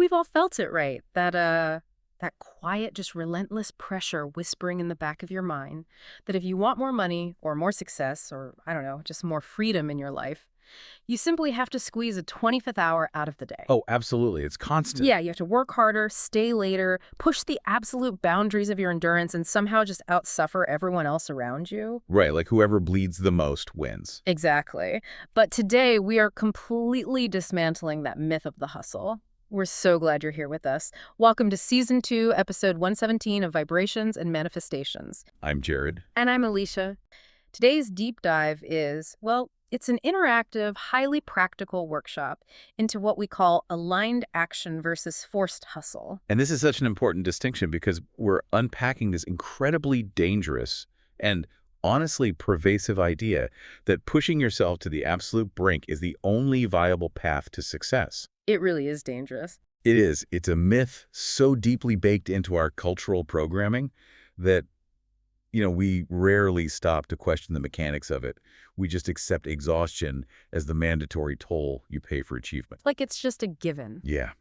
we've all felt it, right? That quiet, just relentless pressure whispering in the back of your mind that if you want more money or more success or, I don't know, just more freedom in your life, you simply have to squeeze a 25th hour out of the day. Oh, absolutely. It's constant. Yeah, you have to work harder, stay later, push the absolute boundaries of your endurance, and somehow just outsuffer everyone else around you. Right, like whoever bleeds the most wins. Exactly. But today, we are completely dismantling that myth of the hustle. We're so glad you're here with us. Welcome to Season 2, Episode 117 of Vibrations and Manifestations. I'm Jared. And I'm Alicia. Today's deep dive is, well, it's an interactive, highly practical workshop into what we call aligned action versus forced hustle. And this is such an important distinction because we're unpacking this incredibly dangerous and honestly pervasive idea that pushing yourself to the absolute brink is the only viable path to success. It really is dangerous. It is. It's a myth so deeply baked into our cultural programming that we rarely stop to question the mechanics of it. We just accept exhaustion as the mandatory toll you pay for achievement. Like it's just a given. Yeah.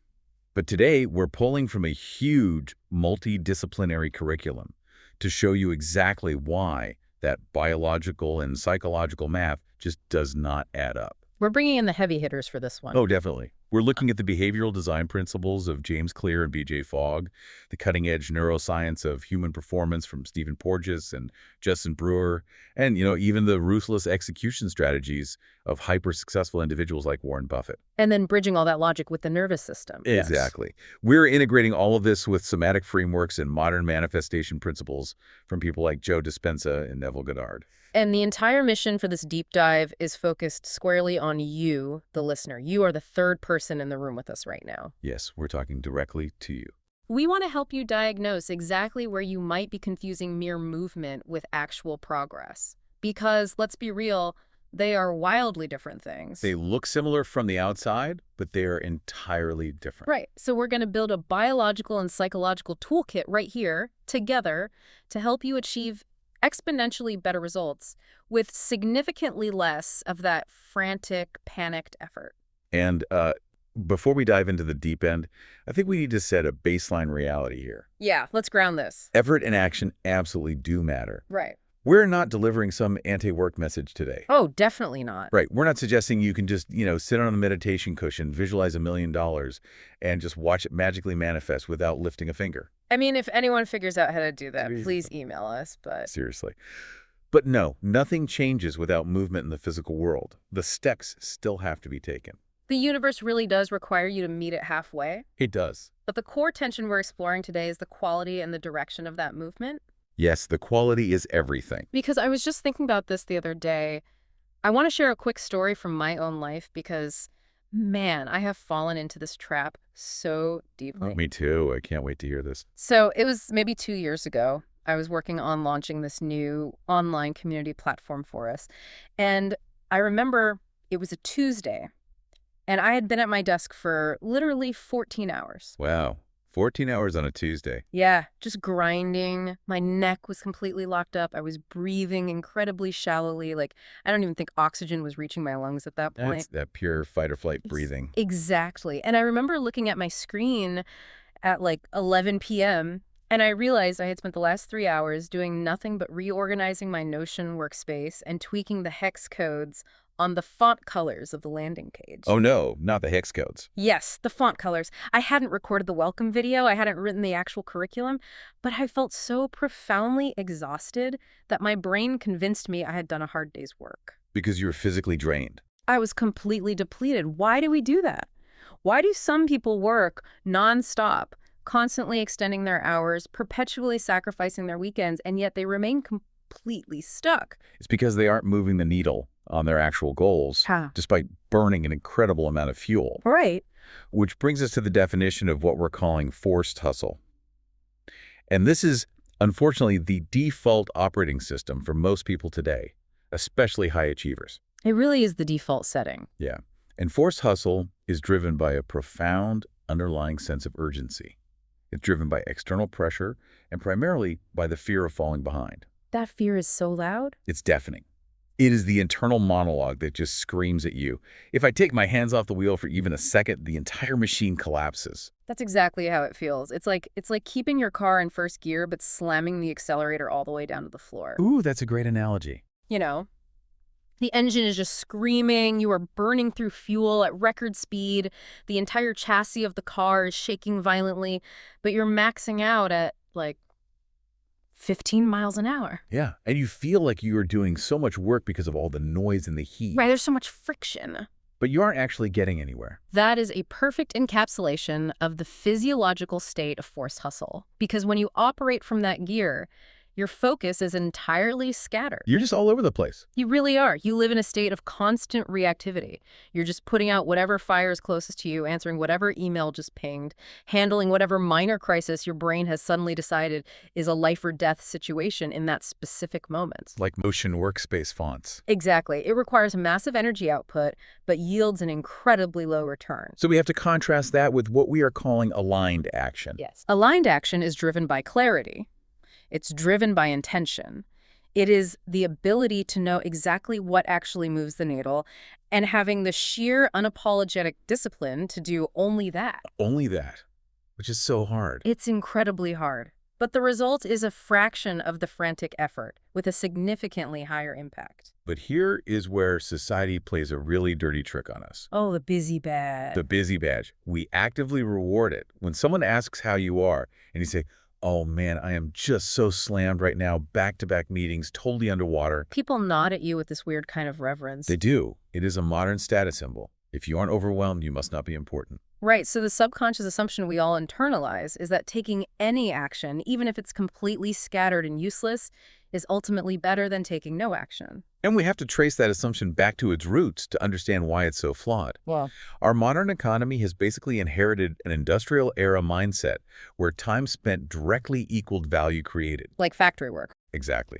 But today, we're pulling from a huge multidisciplinary curriculum to show you exactly why that biological and psychological math just does not add up. We're bringing in the heavy hitters for this one. Oh, definitely. We're looking at the behavioral design principles of James Clear and B.J. Fogg, the cutting-edge neuroscience of human performance from Stephen Porges and Justin Brewer, and, even the ruthless execution strategies of hyper-successful individuals like Warren Buffett. And then bridging all that logic with the nervous system. Exactly. We're integrating all of this with somatic frameworks and modern manifestation principles from people like Joe Dispenza and Neville Goddard. And the entire mission for this deep dive is focused squarely on you, the listener. You are the third person in the room with us right now. Yes, we're talking directly to you. We want to help you diagnose exactly where you might be confusing mere movement with actual progress. Because, let's be real, they are wildly different things. They look similar from the outside, but they are entirely different. Right. So we're going to build a biological and psychological toolkit right here, together, to help you achieve exponentially better results with significantly less of that frantic, panicked effort. And before we dive into the deep end, I think we need to set a baseline reality here. Yeah, let's ground this. Effort and action absolutely do matter. Right. We're not delivering some anti-work message today. Oh, definitely not. Right. We're not suggesting you can just, sit on a meditation cushion, visualize $1 million, and just watch it magically manifest without lifting a finger. I mean, if anyone figures out how to do that, please email us, but... Seriously. But no, nothing changes without movement in the physical world. The steps still have to be taken. The universe really does require you to meet it halfway. It does. But the core tension we're exploring today is the quality and the direction of that movement. Yes, the quality is everything. Because I was just thinking about this the other day. I want to share a quick story from my own life because, man, I have fallen into this trap so deeply. Oh, me too. I can't wait to hear this. So it was maybe 2 years ago. I was working on launching this new online community platform for us. And I remember it was a Tuesday, and I had been at my desk for literally 14 hours. Wow. 14 hours on a Tuesday. Yeah, just grinding. My neck was completely locked up. I was breathing incredibly shallowly. Like, I don't even think oxygen was reaching my lungs at that point. That's that pure fight or flight breathing. Exactly. And I remember looking at my screen at like 11 p.m., and I realized I had spent the last 3 hours doing nothing but reorganizing my Notion workspace and tweaking the hex codes on the font colors of the landing page. Oh no, not the hex codes. Yes, the font colors. I hadn't recorded the welcome video. I hadn't written the actual curriculum, but I felt so profoundly exhausted that my brain convinced me I had done a hard day's work. Because you were physically drained. I was completely depleted. Why do we do that? Why do some people work nonstop, constantly extending their hours, perpetually sacrificing their weekends, and yet they remain completely stuck? It's because they aren't moving the needle on their actual goals, despite burning an incredible amount of fuel. Right. Which brings us to the definition of what we're calling forced hustle. And this is, unfortunately, the default operating system for most people today, especially high achievers. It really is the default setting. Yeah. And forced hustle is driven by a profound underlying sense of urgency. It's driven by external pressure and primarily by the fear of falling behind. That fear is so loud. It's deafening. It is the internal monologue that just screams at you. If I take my hands off the wheel for even a second, the entire machine collapses. That's exactly how it feels. It's like keeping your car in first gear but slamming the accelerator all the way down to the floor. Ooh, that's a great analogy. You know, the engine is just screaming, you are burning through fuel at record speed, the entire chassis of the car is shaking violently, but you're maxing out at, like, 15 miles an hour. Yeah, and you feel like you are doing so much work because of all the noise and the heat. Right, there's so much friction. But you aren't actually getting anywhere. That is a perfect encapsulation of the physiological state of forced hustle. Because when you operate from that gear, your focus is entirely scattered. You're just all over the place. You really are. You live in a state of constant reactivity. You're just putting out whatever fire is closest to you, answering whatever email just pinged, handling whatever minor crisis your brain has suddenly decided is a life or death situation in that specific moment. Like motion workspace fonts. Exactly. It requires massive energy output, but yields an incredibly low return. So we have to contrast that with what we are calling aligned action. Yes. Aligned action is driven by clarity. It's driven by intention. It is the ability to know exactly what actually moves the needle and having the sheer unapologetic discipline to do only that. Only that, which is so hard. It's incredibly hard. But the result is a fraction of the frantic effort with a significantly higher impact. But here is where society plays a really dirty trick on us. Oh, the busy badge. The busy badge. We actively reward it. When someone asks how you are and you say, "Oh man, I am just so slammed right now, back-to-back meetings, totally underwater." People nod at you with this weird kind of reverence. They do. It is a modern status symbol. If you aren't overwhelmed, you must not be important. Right, so the subconscious assumption we all internalize is that taking any action, even if it's completely scattered and useless, is ultimately better than taking no action. And we have to trace that assumption back to its roots to understand why it's so flawed. Well, Our modern economy has basically inherited an industrial-era mindset where time spent directly equaled value created. like factory work. Exactly.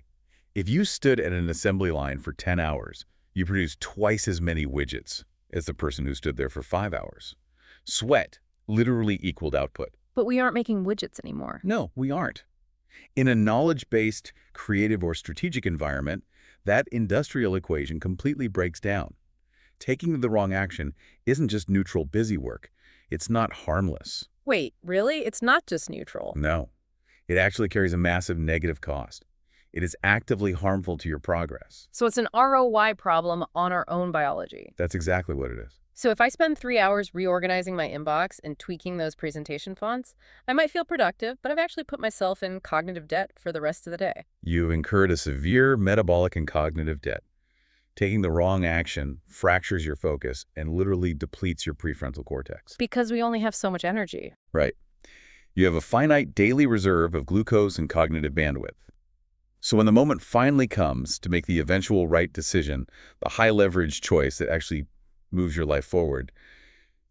If you stood at an assembly line for 10 hours, you produced twice as many widgets as the person who stood there for 5 hours. Sweat literally equaled output. But we aren't making widgets anymore. No, we aren't. In a knowledge-based, creative, or strategic environment, that industrial equation completely breaks down. Taking the wrong action isn't just neutral busy work. It's not harmless. Wait, really? It's not just neutral. No. It actually carries a massive negative cost. It is actively harmful to your progress. So it's an ROI problem on our own biology. That's exactly what it is. So if I spend 3 hours reorganizing my inbox and tweaking those presentation fonts, I might feel productive, but I've actually put myself in cognitive debt for the rest of the day. You've incurred a severe metabolic and cognitive debt. Taking the wrong action fractures your focus and literally depletes your prefrontal cortex. Because we only have so much energy. Right. You have a finite daily reserve of glucose and cognitive bandwidth. So when the moment finally comes to make the eventual right decision, the high-leverage choice that actually moves your life forward,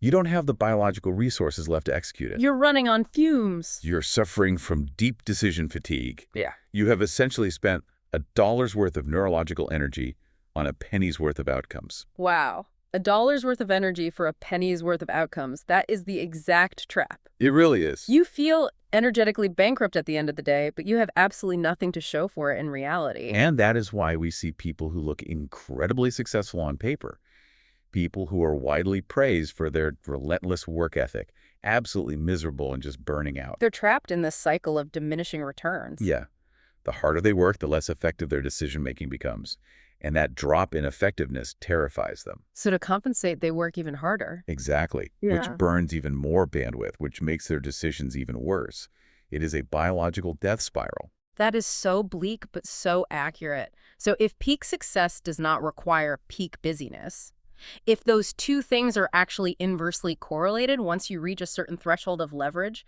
you don't have the biological resources left to execute it. You're running on fumes. You're suffering from deep decision fatigue. Yeah. You have essentially spent $1's worth of neurological energy on a penny's worth of outcomes. Wow. $1's worth of energy for a penny's worth of outcomes. That is the exact trap. It really is. You feel energetically bankrupt at the end of the day, but you have absolutely nothing to show for it in reality. And that is why we see people who look incredibly successful on paper, people who are widely praised for their relentless work ethic, absolutely miserable and just burning out. They're trapped in this cycle of diminishing returns. Yeah. The harder they work, the less effective their decision-making becomes. And that drop in effectiveness terrifies them. So to compensate, they work even harder. Exactly. Yeah. Which burns even more bandwidth, which makes their decisions even worse. It is a biological death spiral. That is so bleak, but so accurate. So if peak success does not require peak busyness, if those two things are actually inversely correlated once you reach a certain threshold of leverage,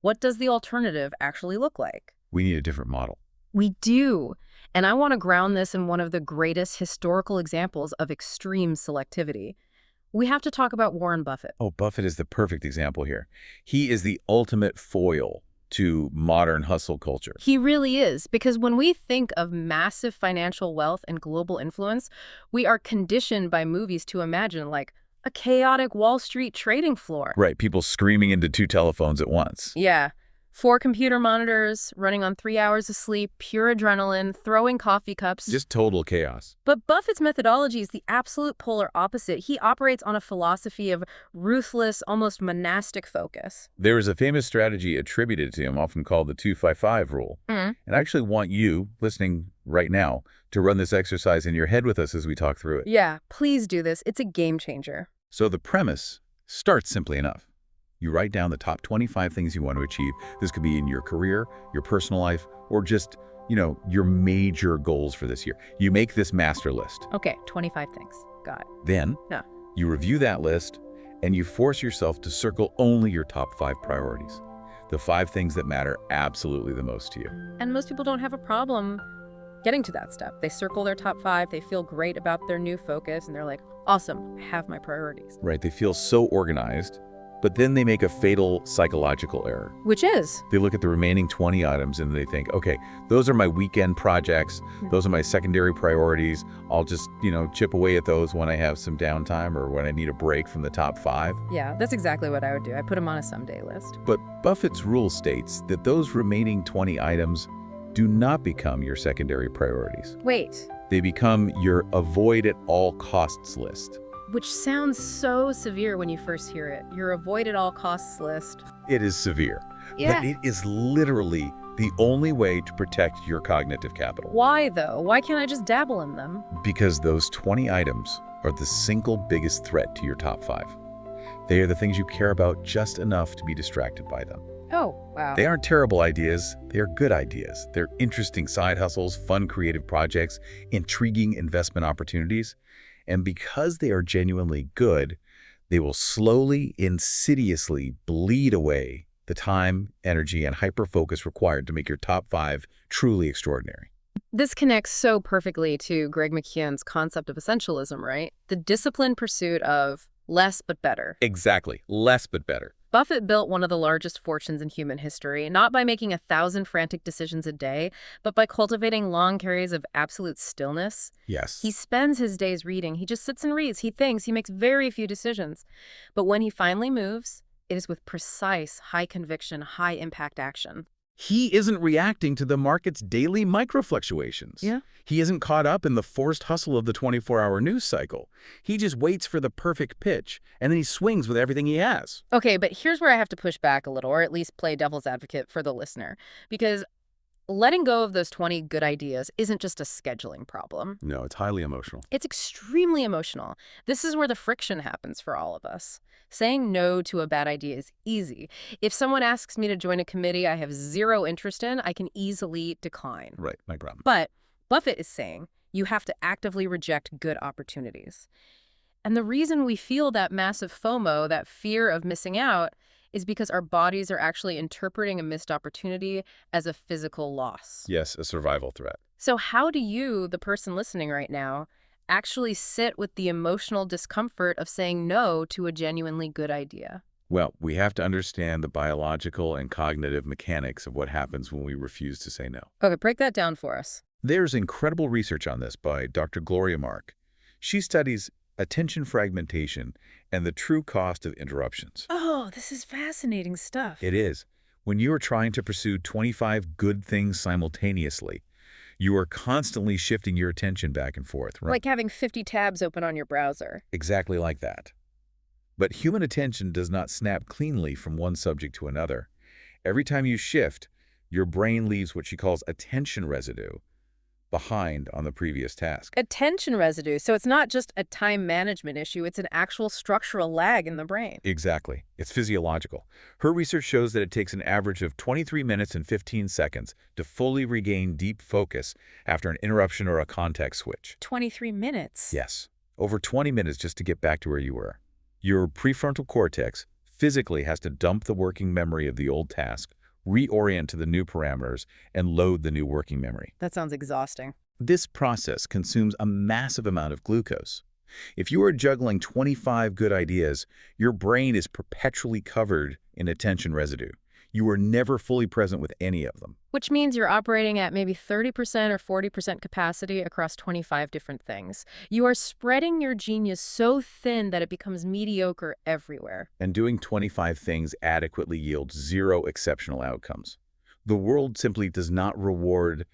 what does the alternative actually look like? We need a different model. We do. And I want to ground this in one of the greatest historical examples of extreme selectivity. We have to talk about Warren Buffett. Oh, Buffett is the perfect example here. He is the ultimate foil to modern hustle culture. He really is, because when we think of massive financial wealth and global influence, we are conditioned by movies to imagine like a chaotic Wall Street trading floor. Right, people screaming into two telephones at once. Yeah. 4 computer monitors, running on 3 hours of sleep, pure adrenaline, throwing coffee cups. Just total chaos. But Buffett's methodology is the absolute polar opposite. He operates on a philosophy of ruthless, almost monastic focus. There is a famous strategy attributed to him, often called the 2-5-5 rule. And I actually want you, listening right now, to run this exercise in your head with us as we talk through it. Yeah, please do this. It's a game changer. So the premise starts simply enough. You write down the top 25 things you want to achieve. This could be in your career, your personal life, or just, your major goals for this year. You make this master list. Okay, 25 things. Got it. Then Yeah. you review that list and you force yourself to circle only your top 5 priorities. The 5 things that matter absolutely the most to you. And most people don't have a problem getting to that step. They circle their top 5, they feel great about their new focus, and they're like, awesome, I have my priorities. Right, they feel so organized, but then they make a fatal psychological error. Which is? They look at the remaining 20 items and they think, okay, those are my weekend projects. Those are my secondary priorities. I'll just, chip away at those when I have some downtime or when I need a break from the top 5. Yeah, that's exactly what I would do. I put them on a someday list. But Buffett's rule states that those remaining 20 items do not become your secondary priorities. Wait. They become your avoid at all costs list. Which sounds so severe when you first hear it. Your avoid at all costs list. It is severe, Yeah. but it is literally the only way to protect your cognitive capital. Why, though? Why can't I just dabble in them? Because those 20 items are the single biggest threat to your top 5. They are the things you care about just enough to be distracted by them. Oh, wow. They aren't terrible ideas, they are good ideas. They're interesting side hustles, fun creative projects, intriguing investment opportunities. And because they are genuinely good, they will slowly, insidiously bleed away the time, energy, and hyper-focus required to make your top 5 truly extraordinary. This connects so perfectly to Greg McKeown's concept of essentialism, right? The disciplined pursuit of less but better. Exactly. Less but better. Buffett built one of the largest fortunes in human history, not by making 1,000 frantic decisions a day, but by cultivating long periods of absolute stillness. Yes. He spends his days reading. He just sits and reads. He thinks. He makes very few decisions. But when he finally moves, it is with precise, high-conviction, high-impact action. He isn't reacting to the market's daily micro-fluctuations. Yeah. He isn't caught up in the forced hustle of the 24-hour news cycle. He just waits for the perfect pitch, and then he swings with everything he has. Okay, but here's where I have to push back a little, or at least play devil's advocate for the listener. Because letting go of those 20 good ideas isn't just a scheduling problem. No, it's highly emotional. It's extremely emotional. This is where the friction happens for all of us. Saying no to a bad idea is easy. If someone asks me to join a committee I have zero interest in, I can easily decline. Right, no problem. But Buffett is saying you have to actively reject good opportunities. And the reason we feel that massive FOMO, that fear of missing out, is because our bodies are actually interpreting a missed opportunity as a physical loss. Yes, a survival threat. So how do you, the person listening right now, actually sit with the emotional discomfort of saying no to a genuinely good idea? Well, we have to understand the biological and cognitive mechanics of what happens when we refuse to say no. Okay, break that down for us. There's incredible research on this by Dr. Gloria Mark. She studies attention fragmentation and the true cost of interruptions. Oh, this is fascinating stuff. It is. When you are trying to pursue 25 good things simultaneously, you are constantly shifting your attention back and forth, right? Like having 50 tabs open on your browser. Exactly like that. But human attention does not snap cleanly from one subject to another. Every time you shift, your brain leaves what she calls attention residue behind on the previous task. Attention residue. So it's not just a time management issue, it's an actual structural lag in the brain. Exactly. It's physiological. Her research shows that it takes an average of 23 minutes and 15 seconds to fully regain deep focus after an interruption or a context switch. 23 minutes? Yes. Over 20 minutes just to get back to where you were. Your prefrontal cortex physically has to dump the working memory of the old task, reorient to the new parameters, and load the new working memory. That sounds exhausting. This process consumes a massive amount of glucose. If you are juggling 25 good ideas, your brain is perpetually covered in attention residue. You are never fully present with any of them. Which means you're operating at maybe 30% or 40% capacity across 25 different things. You are spreading your genius so thin that it becomes mediocre everywhere. And doing 25 things adequately yields zero exceptional outcomes. The world simply does not reward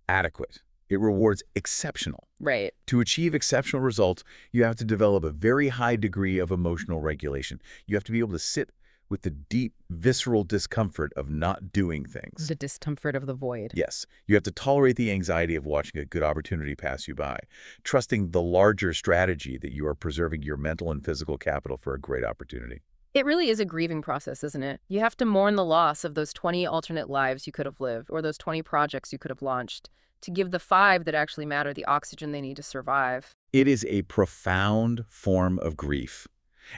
adequate. It rewards exceptional. Right. To achieve exceptional results, you have to develop a very high degree of emotional regulation. You have to be able to sit with the deep, visceral discomfort of not doing things. The discomfort of the void. Yes, you have to tolerate the anxiety of watching a good opportunity pass you by, trusting the larger strategy that you are preserving your mental and physical capital for a great opportunity. It really is a grieving process, isn't it? You have to mourn the loss of those 20 alternate lives you could have lived, or those 20 projects you could have launched, to give the 5 that actually matter the oxygen they need to survive. It is a profound form of grief.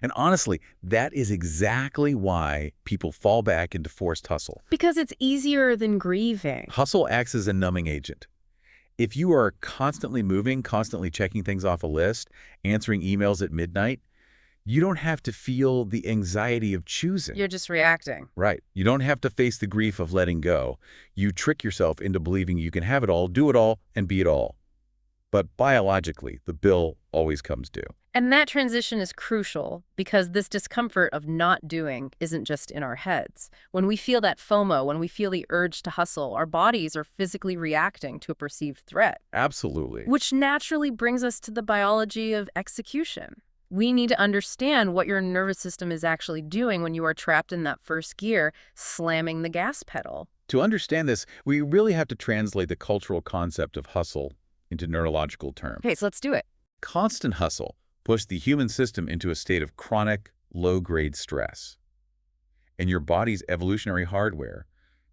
And honestly, that is exactly why people fall back into forced hustle. Because it's easier than grieving. Hustle acts as a numbing agent. If you are constantly moving, constantly checking things off a list, answering emails at midnight, you don't have to feel the anxiety of choosing. You're just reacting. Right. You don't have to face the grief of letting go. You trick yourself into believing you can have it all, do it all, and be it all. But biologically, the bill always comes due. And that transition is crucial because this discomfort of not doing isn't just in our heads. When we feel that FOMO, when we feel the urge to hustle, our bodies are physically reacting to a perceived threat. Absolutely. Which naturally brings us to the biology of execution. We need to understand what your nervous system is actually doing when you are trapped in that first gear, slamming the gas pedal. To understand this, we really have to translate the cultural concept of hustle into neurological terms. Okay, so let's do it. Constant hustle pushed the human system into a state of chronic, low-grade stress. And your body's evolutionary hardware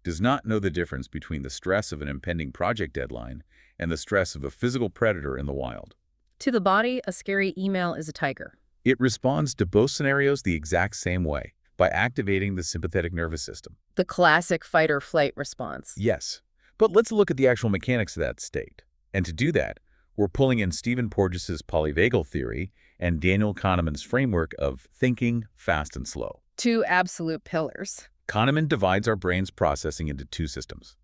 does not know the difference between the stress of an impending project deadline and the stress of a physical predator in the wild. To the body, a scary email is a tiger. It responds to both scenarios the exact same way, by activating the sympathetic nervous system. The classic fight-or-flight response. Yes, but let's look at the actual mechanics of that state. And to do that, we're pulling in Stephen Porges's polyvagal theory and Daniel Kahneman's framework of thinking fast and slow. 2 absolute pillars. Kahneman divides our brain's processing into 2 systems.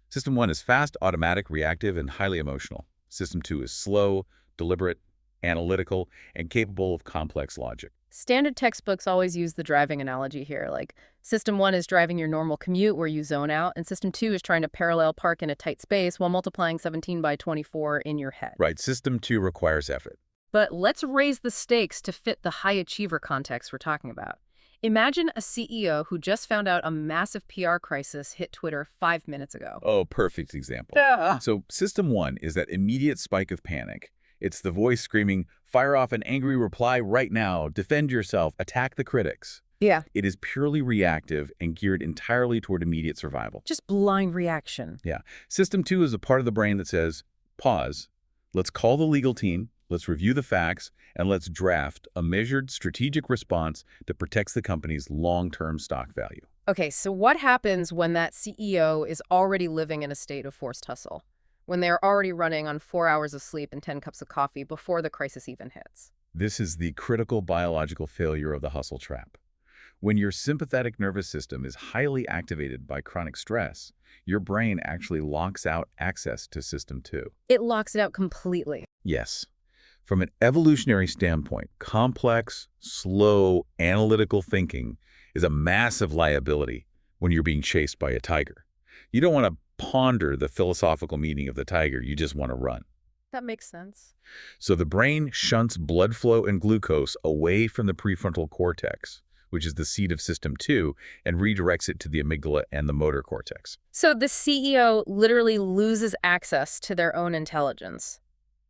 System 1 is fast, automatic, reactive, and highly emotional. System 2 is slow, deliberate, analytical, and capable of complex logic. Standard textbooks always use the driving analogy here, like System 1 is driving your normal commute where you zone out, and System 2 is trying to parallel park in a tight space while multiplying 17 by 24 in your head. Right, System 2 requires effort. But let's raise the stakes to fit the high achiever context we're talking about. Imagine a CEO who just found out a massive PR crisis hit Twitter 5 minutes ago. Oh, perfect example. Yeah. So System 1 is that immediate spike of panic. It's the voice screaming, fire off an angry reply right now, defend yourself, attack the critics. Yeah. It is purely reactive and geared entirely toward immediate survival. Just blind reaction. Yeah. System 2 is a part of the brain that says, pause, let's call the legal team, let's review the facts, and let's draft a measured strategic response that protects the company's long-term stock value. Okay, so what happens when that CEO is already living in a state of forced hustle? When they're already running on 4 hours of sleep and 10 cups of coffee before the crisis even hits? This is the critical biological failure of the hustle trap. When your sympathetic nervous system is highly activated by chronic stress, your brain actually locks out access to System 2. It locks it out completely. Yes. From an evolutionary standpoint, complex, slow, analytical thinking is a massive liability when you're being chased by a tiger. You don't want to ponder the philosophical meaning of the tiger, you just want to run. That makes sense. So the brain shunts blood flow and glucose away from the prefrontal cortex, which is the seat of System 2, and redirects it to the amygdala and the motor cortex. So the CEO literally loses access to their own intelligence.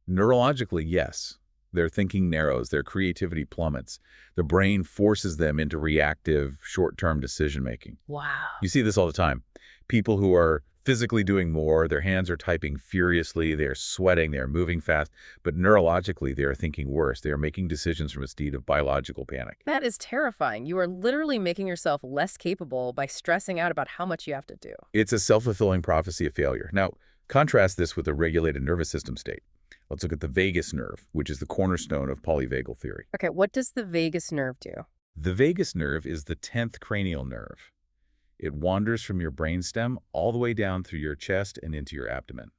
Neurologically, yes. Their thinking narrows, their creativity plummets. The brain forces them into reactive, short-term decision-making. Wow. You see this all the time. People who are physically doing more, their hands are typing furiously, they're sweating, they're moving fast, but neurologically they are thinking worse. They are making decisions from a state of biological panic. That is terrifying. You are literally making yourself less capable by stressing out about how much you have to do. It's a self-fulfilling prophecy of failure. Now, contrast this with a regulated nervous system state. Let's look at the vagus nerve, which is the cornerstone of polyvagal theory. Okay, what does the vagus nerve do? The vagus nerve is the 10th cranial nerve. It wanders from your brainstem all the way down through your chest and into your abdomen.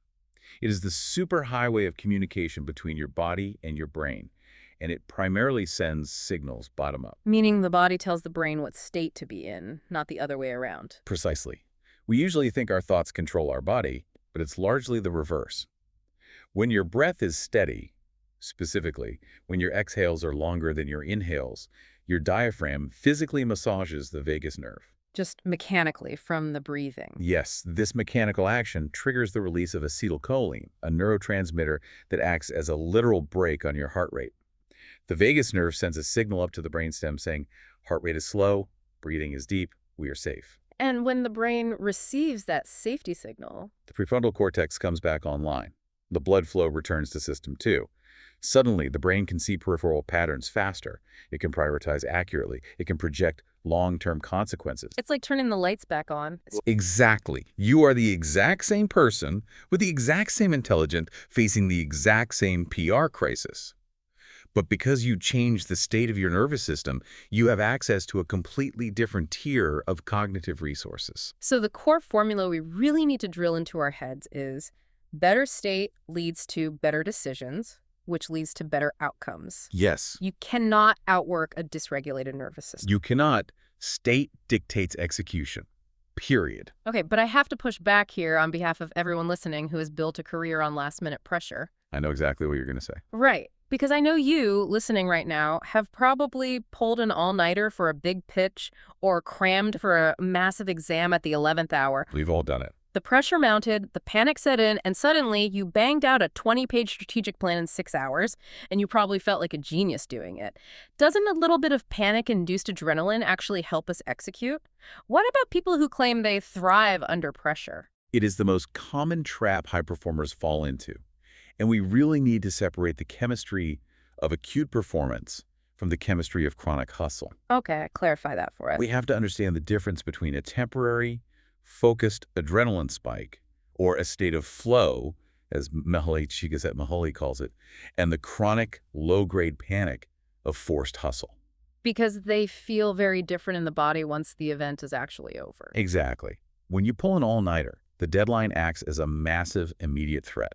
It is the superhighway of communication between your body and your brain, and it primarily sends signals bottom up. Meaning the body tells the brain what state to be in, not the other way around. Precisely. We usually think our thoughts control our body, but it's largely the reverse. When your breath is steady, specifically, when your exhales are longer than your inhales, your diaphragm physically massages the vagus nerve. Just mechanically from the breathing. Yes, this mechanical action triggers the release of acetylcholine, a neurotransmitter that acts as a literal brake on your heart rate. The vagus nerve sends a signal up to the brainstem saying, heart rate is slow, breathing is deep, we are safe. And when the brain receives that safety signal, The prefrontal cortex comes back online. The blood flow returns to system 2. Suddenly, the brain can see peripheral patterns faster. It can prioritize accurately. It can project long-term consequences. it's like turning the lights back on. Exactly. You are the exact same person with the exact same intelligence facing the exact same PR crisis. But because you changed the state of your nervous system, you have access to a completely different tier of cognitive resources. So the core formula we really need to drill into our heads is better state leads to better decisions, which leads to better outcomes. Yes, You cannot outwork a dysregulated nervous system. you cannot. State dictates execution. Period. Okay, but I have to push back here on behalf of everyone listening who has built a career on last-minute pressure. I know exactly what you're going to say. Right, because I know you, listening right now, have probably pulled an all-nighter for a big pitch or crammed for a massive exam at the 11th hour. We've all done it. The pressure mounted, the panic set in, and suddenly you banged out a 20-page strategic plan in 6 hours, and you probably felt like a genius doing it. Doesn't a little bit of panic-induced adrenaline actually help us execute? What about people who claim they thrive under pressure? It is the most common trap high performers fall into. And we really need to separate the chemistry of acute performance from the chemistry of chronic hustle. Okay, clarify that for us. We have to understand the difference between a temporary, focused adrenaline spike, or a state of flow, as Mahali calls it, and the chronic, low-grade panic of forced hustle. Because they feel very different in the body once the event is actually over. Exactly. When you pull an all-nighter, the deadline acts as a massive, immediate threat.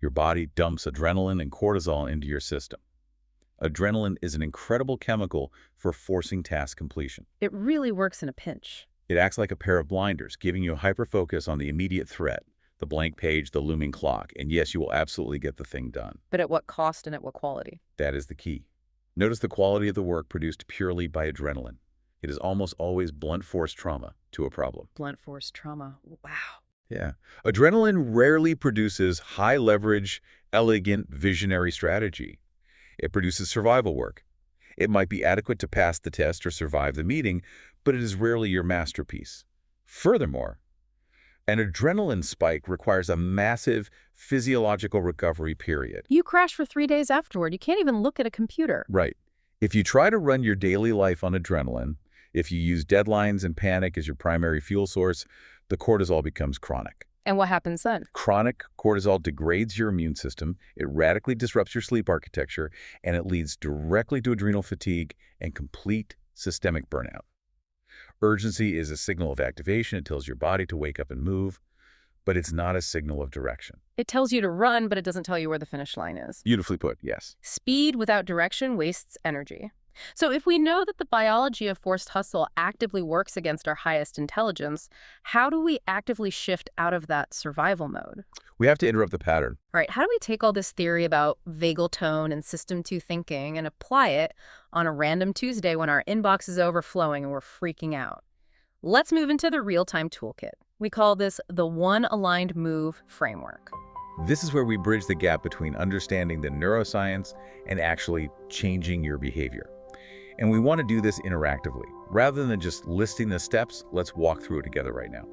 Your body dumps adrenaline and cortisol into your system. Adrenaline is an incredible chemical for forcing task completion. It really works in a pinch. It acts like a pair of blinders, giving you a hyper-focus on the immediate threat, the blank page, the looming clock, and yes, you will absolutely get the thing done. But at what cost and at what quality? That is the key. Notice the quality of the work produced purely by adrenaline. It is almost always blunt force trauma to a problem. Blunt force trauma. Wow. Yeah. Adrenaline rarely produces high-leverage, elegant, visionary strategy. It produces survival work. It might be adequate to pass the test or survive the meeting, but it is rarely your masterpiece. Furthermore, an adrenaline spike requires a massive physiological recovery period. You crash for 3 days afterward. You can't even look at a computer. Right. If you try to run your daily life on adrenaline, if you use deadlines and panic as your primary fuel source, the cortisol becomes chronic. And what happens then? Chronic cortisol degrades your immune system, it radically disrupts your sleep architecture, and it leads directly to adrenal fatigue and complete systemic burnout. Urgency is a signal of activation. It tells your body to wake up and move, but it's not a signal of direction. It tells you to run, but it doesn't tell you where the finish line is. Beautifully put, yes. Speed without direction wastes energy. So if we know that the biology of forced hustle actively works against our highest intelligence, how do we actively shift out of that survival mode? We have to interrupt the pattern. All right, how do we take all this theory about vagal tone and system 2 thinking and apply it on a random Tuesday when our inbox is overflowing and we're freaking out? Let's move into the real-time toolkit. We call this the One Aligned Move framework. This is where we bridge the gap between understanding the neuroscience and actually changing your behavior. And we want to do this interactively. Rather than just listing the steps, let's walk through it together right now.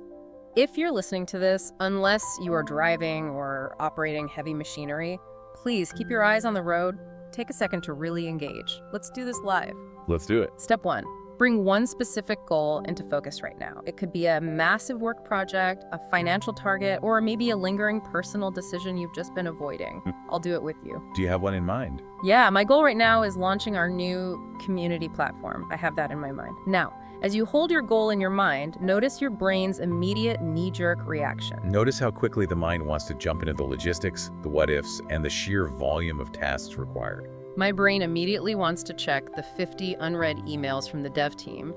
If you're listening to this, unless you are driving or operating heavy machinery, please keep your eyes on the road. Take a second to really engage. Let's do this live. Let's do it. Step 1. Bring one specific goal into focus right now. It could be a massive work project, a financial target, or maybe a lingering personal decision you've just been avoiding. I'll do it with you. Do you have one in mind? Yeah, my goal right now is launching our new community platform. I have that in my mind. Now, As you hold your goal in your mind, notice your brain's immediate knee-jerk reaction. Notice how quickly the mind wants to jump into the logistics, the what-ifs, and the sheer volume of tasks required. My brain immediately wants to check the 50 unread emails from the dev team,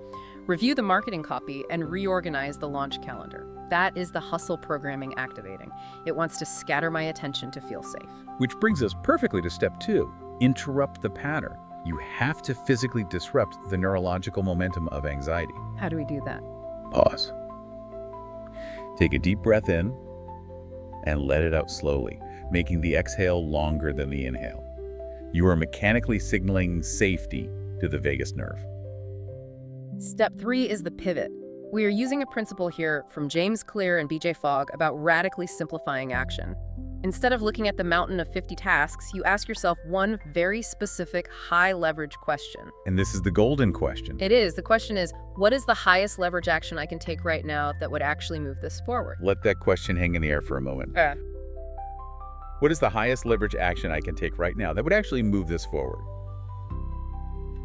review the marketing copy, and reorganize the launch calendar. That is the hustle programming activating. It wants to scatter my attention to feel safe. Which brings us perfectly to step 2, interrupt the pattern. You have to physically disrupt the neurological momentum of anxiety. How do we do that? Pause. Take a deep breath in and let it out slowly, making the exhale longer than the inhale. You are mechanically signaling safety to the vagus nerve. Step 3 is the pivot. We are using a principle here from James Clear and BJ Fogg about radically simplifying action. Instead of looking at the mountain of 50 tasks, you ask yourself one very specific, high-leverage question. And this is the golden question. It is. The question is, what is the highest leverage action I can take right now that would actually move this forward? Let that question hang in the air for a moment. What is the highest leverage action I can take right now that would actually move this forward?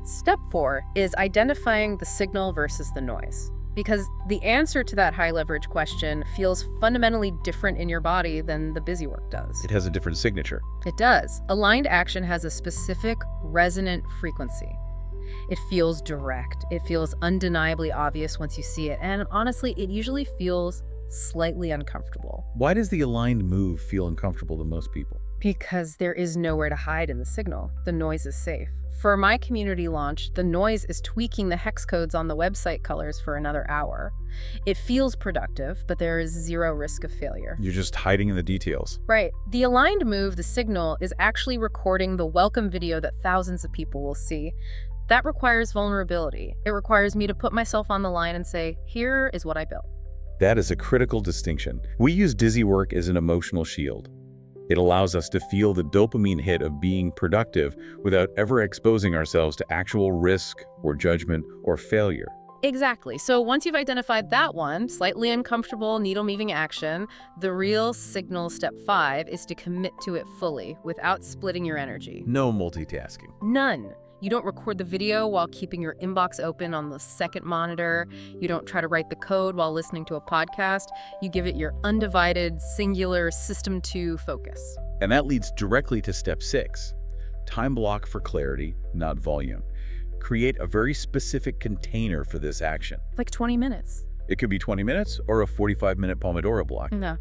Step 4 is identifying the signal versus the noise. Because the answer to that high leverage question feels fundamentally different in your body than the busy work does. It has a different signature. It does. Aligned action has a specific resonant frequency. It feels direct. It feels undeniably obvious once you see it. And honestly, it usually feels slightly uncomfortable. Why does the aligned move feel uncomfortable to most people? Because there is nowhere to hide in the signal. The noise is safe. For my community launch, the noise is tweaking the hex codes on the website colors for another hour. It feels productive, but there is zero risk of failure. You're just hiding in the details. Right. The aligned move, the signal, is actually recording the welcome video that thousands of people will see. That requires vulnerability. It requires me to put myself on the line and say, here is what I built. That is a critical distinction. We use busy work as an emotional shield. It allows us to feel the dopamine hit of being productive without ever exposing ourselves to actual risk or judgment or failure. Exactly. So once you've identified that one, slightly uncomfortable needle-moving action, the real signal, step 5, is to commit to it fully without splitting your energy. No multitasking. None. You don't record the video while keeping your inbox open on the second monitor. You don't try to write the code while listening to a podcast. You give it your undivided, singular, System 2 focus. And that leads directly to step 6. Time block for clarity, not volume. Create a very specific container for this action. Like 20 minutes. It could be 20 minutes or a 45-minute Pomodoro block. No.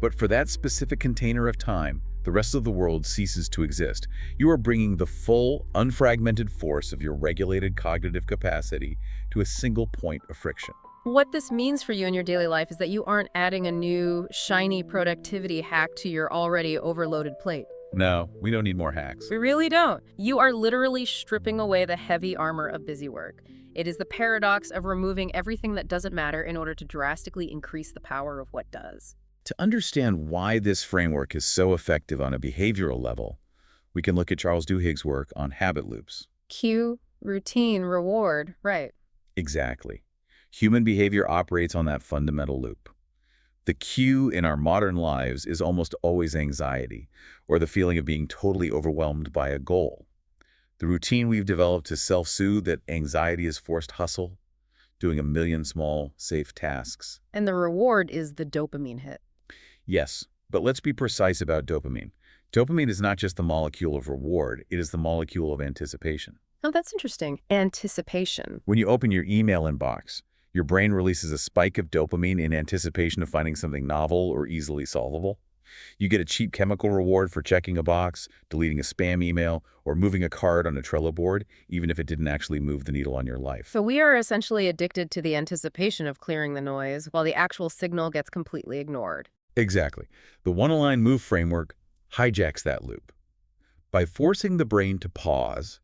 But for that specific container of time, the rest of the world ceases to exist. You are bringing the full, unfragmented force of your regulated cognitive capacity to a single point of friction. What this means for you in your daily life is that you aren't adding a new, shiny productivity hack to your already overloaded plate. No, we don't need more hacks. We really don't. You are literally stripping away the heavy armor of busy work. It is the paradox of removing everything that doesn't matter in order to drastically increase the power of what does. To understand why this framework is so effective on a behavioral level, we can look at Charles Duhigg's work on habit loops. Cue, routine, reward, right. Exactly. Human behavior operates on that fundamental loop. The cue in our modern lives is almost always anxiety, or the feeling of being totally overwhelmed by a goal. The routine we've developed to self-soothe that anxiety is forced hustle, doing a million small, safe tasks. And the reward is the dopamine hit. Yes, but let's be precise about dopamine. Dopamine is not just the molecule of reward, it is the molecule of anticipation. Oh, that's interesting. Anticipation. When you open your email inbox, your brain releases a spike of dopamine in anticipation of finding something novel or easily solvable. You get a cheap chemical reward for checking a box, deleting a spam email, or moving a card on a Trello board, even if it didn't actually move the needle on your life. So we are essentially addicted to the anticipation of clearing the noise, while the actual signal gets completely ignored. Exactly. The one-aligned move framework hijacks that loop. By forcing the brain to pause,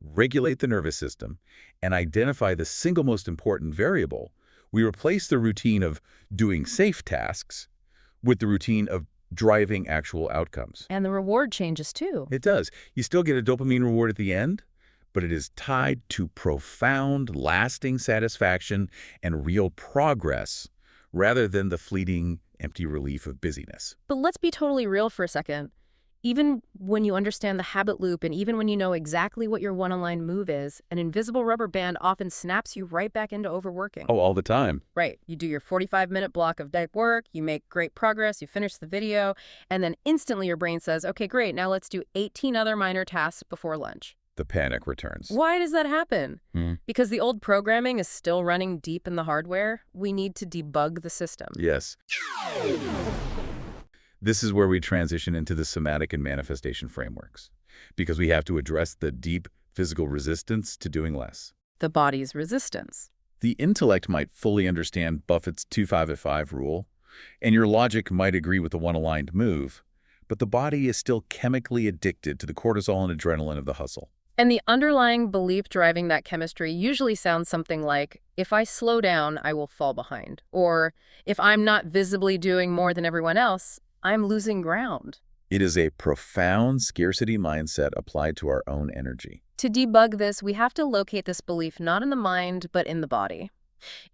regulate the nervous system, and identify the single most important variable, we replace the routine of doing safe tasks with the routine of driving actual outcomes. And the reward changes too. It does. You still get a dopamine reward at the end, but it is tied to profound, lasting satisfaction and real progress rather than the fleeting, empty relief of busyness. But let's be totally real for a second. Even when you understand the habit loop and even when you know exactly what your one-aligned move is, an invisible rubber band often snaps you right back into overworking. Oh, all the time. Right. You do your 45-minute block of deep work, you make great progress, you finish the video, and then instantly your brain says, okay, great, now let's do 18 other minor tasks before lunch. The panic returns. Why does that happen? Hmm. Because the old programming is still running deep in the hardware. We need to debug the system. Yes. This is where we transition into the somatic and manifestation frameworks, because we have to address the deep physical resistance to doing less. The body's resistance. The intellect might fully understand Buffett's 2-5-5 rule, and your logic might agree with the one-aligned move, but the body is still chemically addicted to the cortisol and adrenaline of the hustle. And the underlying belief driving that chemistry usually sounds something like, if I slow down, I will fall behind. Or, if I'm not visibly doing more than everyone else, I'm losing ground. It is a profound scarcity mindset applied to our own energy. To debug this, we have to locate this belief not in the mind, but in the body.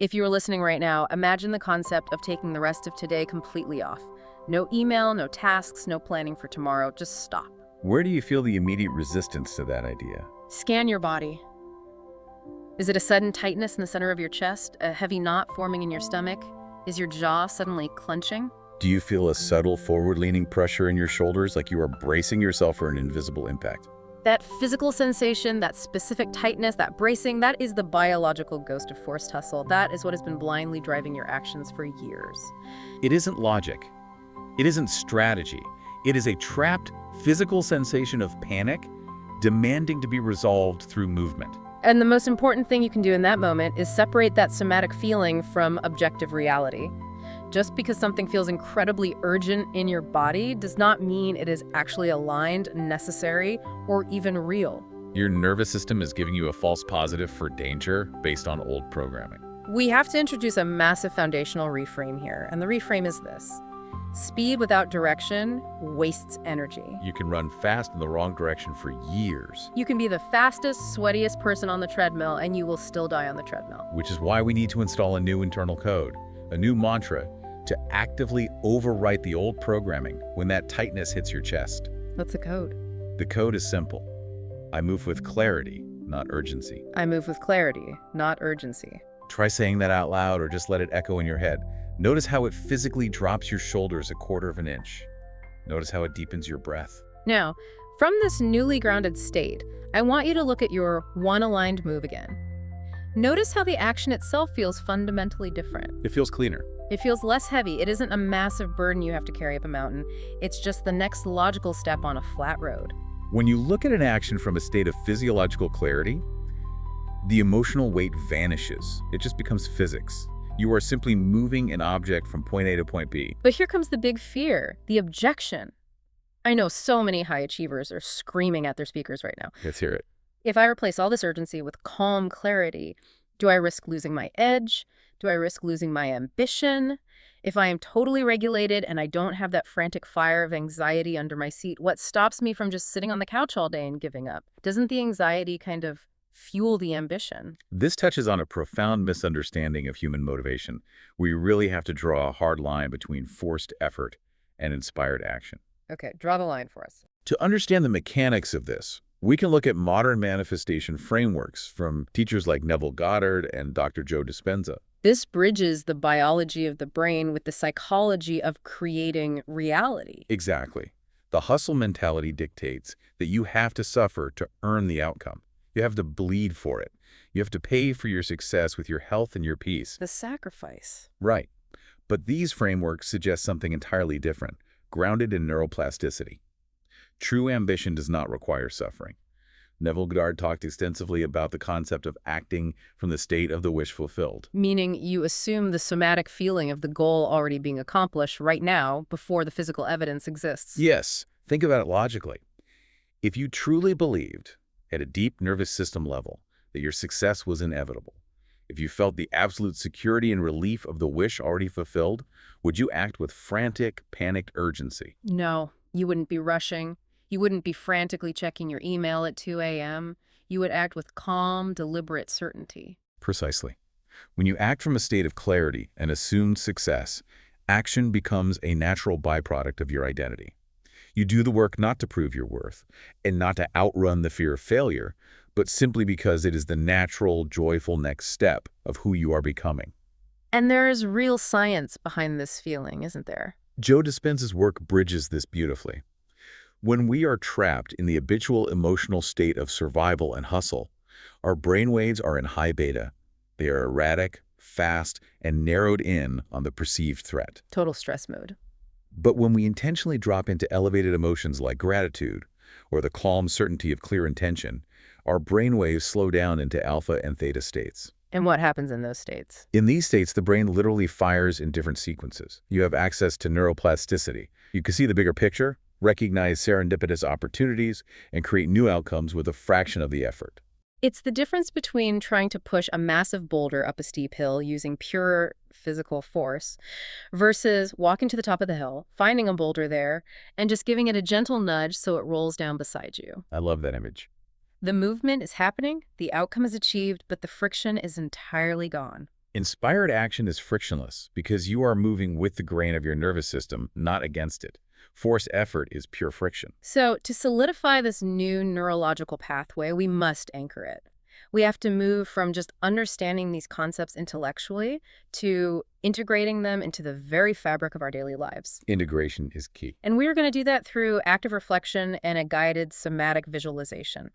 If you are listening right now, imagine the concept of taking the rest of today completely off. No email, no tasks, no planning for tomorrow, just stop. Where do you feel the immediate resistance to that idea? Scan your body. Is it a sudden tightness in the center of your chest, a heavy knot forming in your stomach? Is your jaw suddenly clenching? Do you feel a subtle forward-leaning pressure in your shoulders, like you are bracing yourself for an invisible impact? That physical sensation, that specific tightness, that bracing, that is the biological ghost of forced hustle. That is what has been blindly driving your actions for years. It isn't logic. It isn't strategy. It is a trapped physical sensation of panic demanding to be resolved through movement. And the most important thing you can do in that moment is separate that somatic feeling from objective reality. Just because something feels incredibly urgent in your body does not mean it is actually aligned, necessary, or even real. Your nervous system is giving you a false positive for danger based on old programming. We have to introduce a massive foundational reframe here, and the reframe is this. Speed without direction wastes energy. You can run fast in the wrong direction for years, You can be the fastest, sweatiest person on the treadmill, and you will still die on the treadmill. which is why we need to install a new internal code, a new mantra, to actively overwrite the old programming when that tightness hits your chest. What's the code? The code is simple. I move with clarity, not urgency. I move with clarity, not urgency. Try saying that out loud or just let it echo in your head. Notice how it physically drops your shoulders a quarter of an inch. Notice how it deepens your breath. Now, from this newly grounded state, I want you to look at your one-aligned move again. Notice how the action itself feels fundamentally different. It feels cleaner. It feels less heavy. It isn't a massive burden you have to carry up a mountain. It's just the next logical step on a flat road. When you look at an action from a state of physiological clarity, the emotional weight vanishes. It just becomes physics. You are simply moving an object from point A to point B. But here comes the big fear, the objection. I know so many high achievers are screaming at their speakers right now. Let's hear it. If I replace all this urgency with calm clarity, do I risk losing my edge? Do I risk losing my ambition? If I am totally regulated and I don't have that frantic fire of anxiety under my seat, what stops me from just sitting on the couch all day and giving up? Doesn't the anxiety kind of fuel the ambition? This touches on a profound misunderstanding of human motivation. We really have to draw a hard line between forced effort and inspired action. Okay, draw the line for us. To understand the mechanics of this, we can look at modern manifestation frameworks from teachers like Neville Goddard and Dr. Joe Dispenza. This bridges the biology of the brain with the psychology of creating reality. Exactly. The hustle mentality dictates that you have to suffer to earn the outcome. You have to bleed for it. You have to pay for your success with your health and your peace. The sacrifice. Right. But these frameworks suggest something entirely different, grounded in neuroplasticity. True ambition does not require suffering. Neville Goddard talked extensively about the concept of acting from the state of the wish fulfilled. Meaning you assume the somatic feeling of the goal already being accomplished right now before the physical evidence exists. Yes, think about it logically. If you truly believed, at a deep nervous system level, that your success was inevitable, if you felt the absolute security and relief of the wish already fulfilled, would you act with frantic, panicked urgency? No, you wouldn't be rushing. You wouldn't be frantically checking your email at 2 a.m. You would act with calm, deliberate certainty. Precisely. When you act from a state of clarity and assumed success, action becomes a natural byproduct of your identity. You do the work not to prove your worth and not to outrun the fear of failure, but simply because it is the natural, joyful next step of who you are becoming. And there is real science behind this feeling, isn't there? Joe Dispenza's work bridges this beautifully. When we are trapped in the habitual emotional state of survival and hustle, our brainwaves are in high beta. They are erratic, fast, and narrowed in on the perceived threat. Total stress mode. But when we intentionally drop into elevated emotions like gratitude or the calm certainty of clear intention, our brainwaves slow down into alpha and theta states. And what happens in those states? In these states, the brain literally fires in different sequences. You have access to neuroplasticity. You can see the bigger picture, recognize serendipitous opportunities, and create new outcomes with a fraction of the effort. It's the difference between trying to push a massive boulder up a steep hill using pure physical force versus walking to the top of the hill, finding a boulder there, and just giving it a gentle nudge so it rolls down beside you. I love that image. The movement is happening, the outcome is achieved, but the friction is entirely gone. Inspired action is frictionless because you are moving with the grain of your nervous system, not against it. Forced effort is pure friction. So, to solidify this new neurological pathway, we must anchor it. We have to move from just understanding these concepts intellectually to integrating them into the very fabric of our daily lives. Integration is key. And we're going to do that through active reflection and a guided somatic visualization.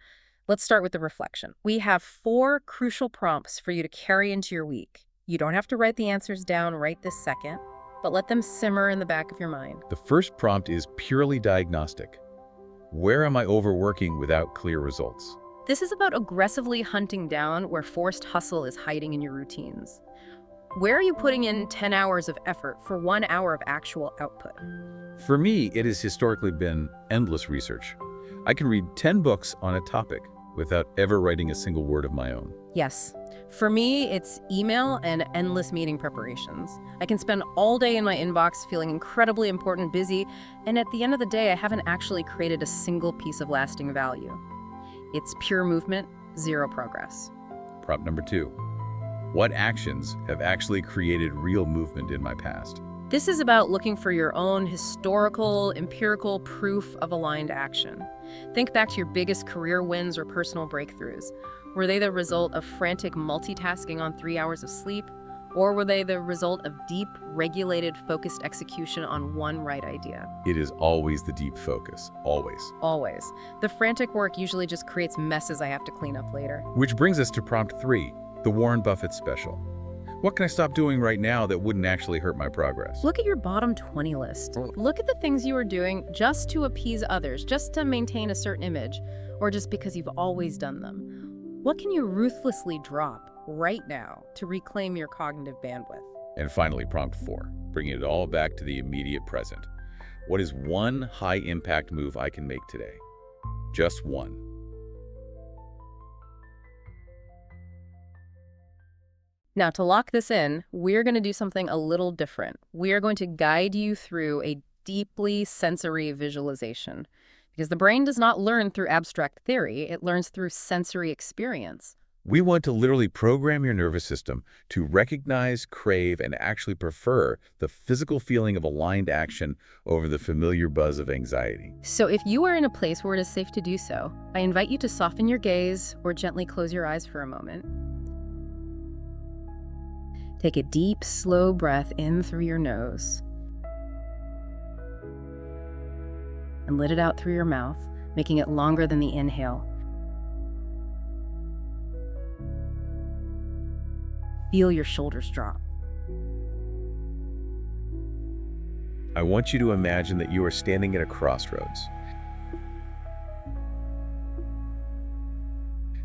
Let's start with the reflection. We have 4 crucial prompts for you to carry into your week. You don't have to write the answers down right this second, but let them simmer in the back of your mind. The first prompt is purely diagnostic. Where am I overworking without clear results? This is about aggressively hunting down where forced hustle is hiding in your routines. Where are you putting in 10 hours of effort for 1 hour of actual output? For me, it has historically been endless research. I can read 10 books on a topic without ever writing a single word of my own. Yes. For me, it's email and endless meeting preparations. I can spend all day in my inbox feeling incredibly important, busy, and at the end of the day, I haven't actually created a single piece of lasting value. It's pure movement, zero progress. Prompt number 2. What actions have actually created real movement in my past? This is about looking for your own historical, empirical proof of aligned action. Think back to your biggest career wins or personal breakthroughs. Were they the result of frantic multitasking on 3 hours of sleep? Or were they the result of deep, regulated, focused execution on one right idea? It is always the deep focus, always. Always. The frantic work usually just creates messes I have to clean up later. Which brings us to prompt 3, the Warren Buffett special. What can I stop doing right now that wouldn't actually hurt my progress? Look at your bottom 20 list. Look at the things you are doing just to appease others, just to maintain a certain image, or just because you've always done them. What can you ruthlessly drop right now to reclaim your cognitive bandwidth? And finally, prompt 4, bringing it all back to the immediate present. What is one high-impact move I can make today? Just one. Now, to lock this in, we're going to do something a little different. We are going to guide you through a deeply sensory visualization. Because the brain does not learn through abstract theory, it learns through sensory experience. We want to literally program your nervous system to recognize, crave, and actually prefer the physical feeling of aligned action over the familiar buzz of anxiety. So if you are in a place where it is safe to do so, I invite you to soften your gaze or gently close your eyes for a moment. Take a deep, slow breath in through your nose and let it out through your mouth, making it longer than the inhale. Feel your shoulders drop. I want you to imagine that you are standing at a crossroads.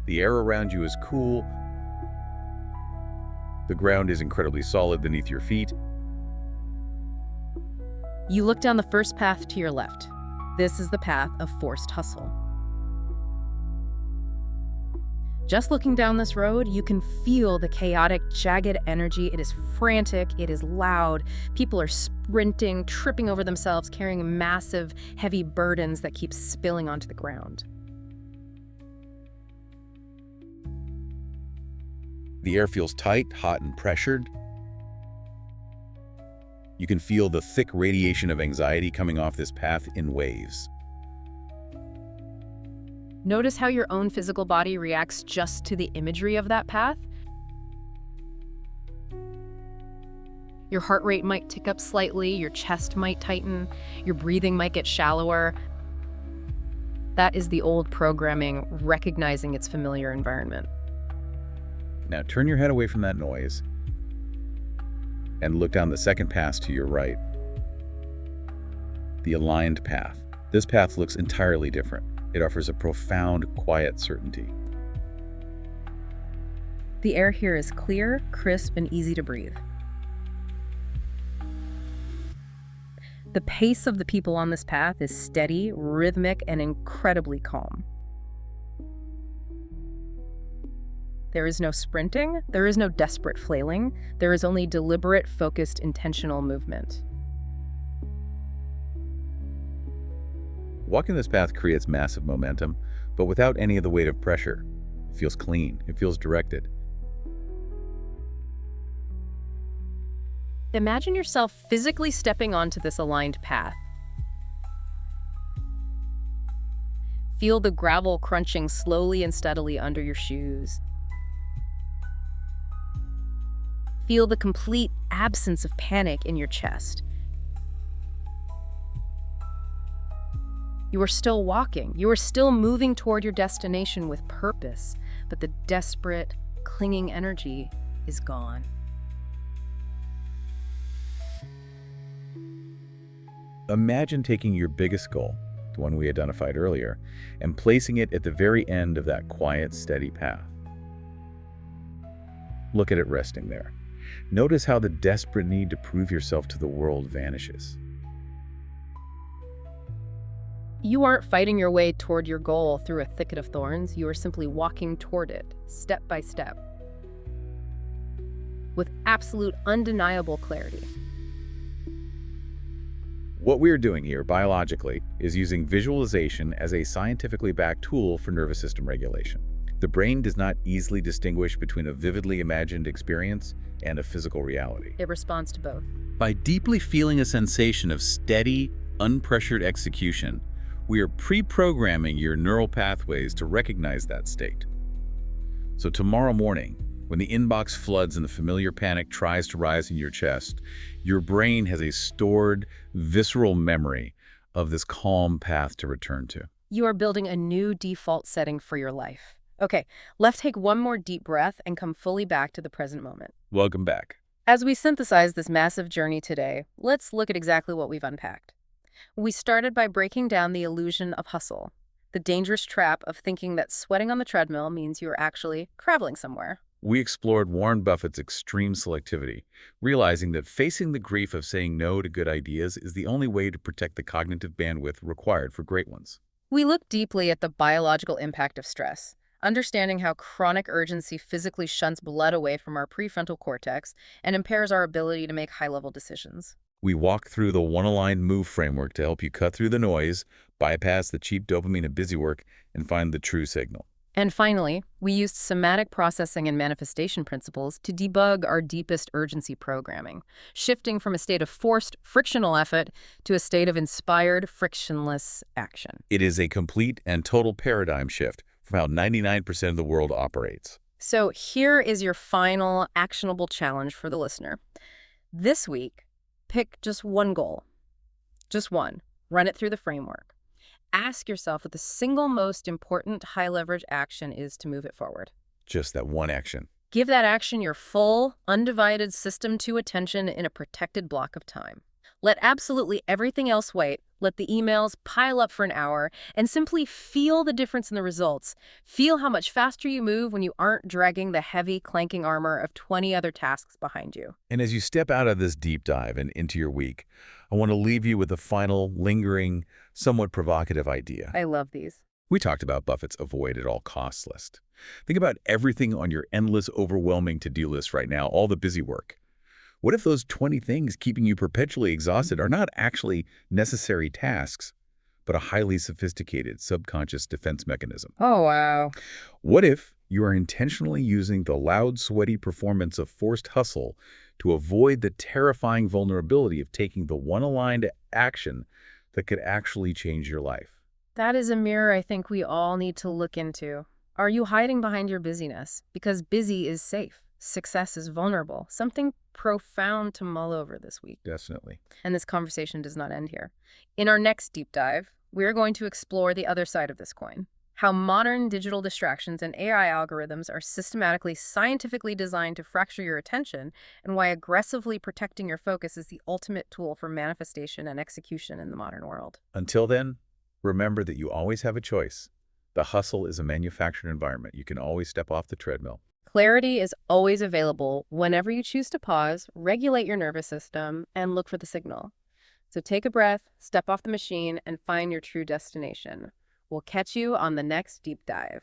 The air around you is cool. The ground is incredibly solid beneath your feet. You look down the first path to your left. This is the path of forced hustle. Just looking down this road, you can feel the chaotic, jagged energy. It is frantic, it is loud. People are sprinting, tripping over themselves, carrying massive, heavy burdens that keep spilling onto the ground. The air feels tight, hot, and pressured. You can feel the thick radiation of anxiety coming off this path in waves. Notice how your own physical body reacts just to the imagery of that path. Your heart rate might tick up slightly, your chest might tighten, your breathing might get shallower. That is the old programming recognizing its familiar environment. Now turn your head away from that noise and look down the second path to your right. The aligned path. This path looks entirely different. It offers a profound, quiet certainty. The air here is clear, crisp, and easy to breathe. The pace of the people on this path is steady, rhythmic, and incredibly calm. There is no sprinting, there is no desperate flailing, there is only deliberate, focused, intentional movement. Walking this path creates massive momentum, but without any of the weight of pressure. It feels clean, it feels directed. Imagine yourself physically stepping onto this aligned path. Feel the gravel crunching slowly and steadily under your shoes. Feel the complete absence of panic in your chest. You are still walking. You are still moving toward your destination with purpose, but the desperate, clinging energy is gone. Imagine taking your biggest goal, the one we identified earlier, and placing it at the very end of that quiet, steady path. Look at it resting there. Notice how the desperate need to prove yourself to the world vanishes. You aren't fighting your way toward your goal through a thicket of thorns. You are simply walking toward it, step by step, with absolute, undeniable clarity. What we're doing here, biologically, is using visualization as a scientifically backed tool for nervous system regulation. The brain does not easily distinguish between a vividly imagined experience and a physical reality. It responds to both. By deeply feeling a sensation of steady, unpressured execution, we are pre-programming your neural pathways to recognize that state. So tomorrow morning, when the inbox floods and the familiar panic tries to rise in your chest, your brain has a stored, visceral memory of this calm path to return to. You are building a new default setting for your life. Okay, let's take one more deep breath and come fully back to the present moment. Welcome back. As we synthesize this massive journey today, let's look at exactly what we've unpacked. We started by breaking down the illusion of hustle, the dangerous trap of thinking that sweating on the treadmill means you are actually traveling somewhere. We explored Warren Buffett's extreme selectivity, realizing that facing the grief of saying no to good ideas is the only way to protect the cognitive bandwidth required for great ones. We looked deeply at the biological impact of stress, understanding how chronic urgency physically shunts blood away from our prefrontal cortex and impairs our ability to make high-level decisions. We walked through the one-aligned move framework to help you cut through the noise, bypass the cheap dopamine of busy work, and find the true signal. And finally, we used somatic processing and manifestation principles to debug our deepest urgency programming, shifting from a state of forced, frictional effort to a state of inspired, frictionless action. It is a complete and total paradigm shift from how 99% of the world operates. So here is your final actionable challenge for the listener. This week, pick just one goal. Just one. Run it through the framework. Ask yourself what the single most important high-leverage action is to move it forward. Just that one action. Give that action your full, undivided System 2 attention in a protected block of time. Let absolutely everything else wait. Let the emails pile up for an hour and simply feel the difference in the results. Feel how much faster you move when you aren't dragging the heavy, clanking armor of 20 other tasks behind you. And as you step out of this deep dive and into your week, I want to leave you with a final, lingering, somewhat provocative idea. I love these. We talked about Buffett's avoid at all costs list. Think about everything on your endless, overwhelming to-do list right now, all the busy work. What if those 20 things keeping you perpetually exhausted are not actually necessary tasks, but a highly sophisticated subconscious defense mechanism? Oh, wow. What if you are intentionally using the loud, sweaty performance of forced hustle to avoid the terrifying vulnerability of taking the one aligned action that could actually change your life. That is a mirror I think we all need to look into. Are you hiding behind your busyness? Because busy is safe. Success is vulnerable. Something profound to mull over this week. Definitely. And this conversation does not end here. In our next deep dive, we're going to explore the other side of this coin. How modern digital distractions and AI algorithms are systematically, scientifically designed to fracture your attention, and why aggressively protecting your focus is the ultimate tool for manifestation and execution in the modern world. Until then, remember that you always have a choice. The hustle is a manufactured environment. You can always step off the treadmill. Clarity is always available whenever you choose to pause, regulate your nervous system, and look for the signal. So take a breath, step off the machine, and find your true destination. We'll catch you on the next deep dive.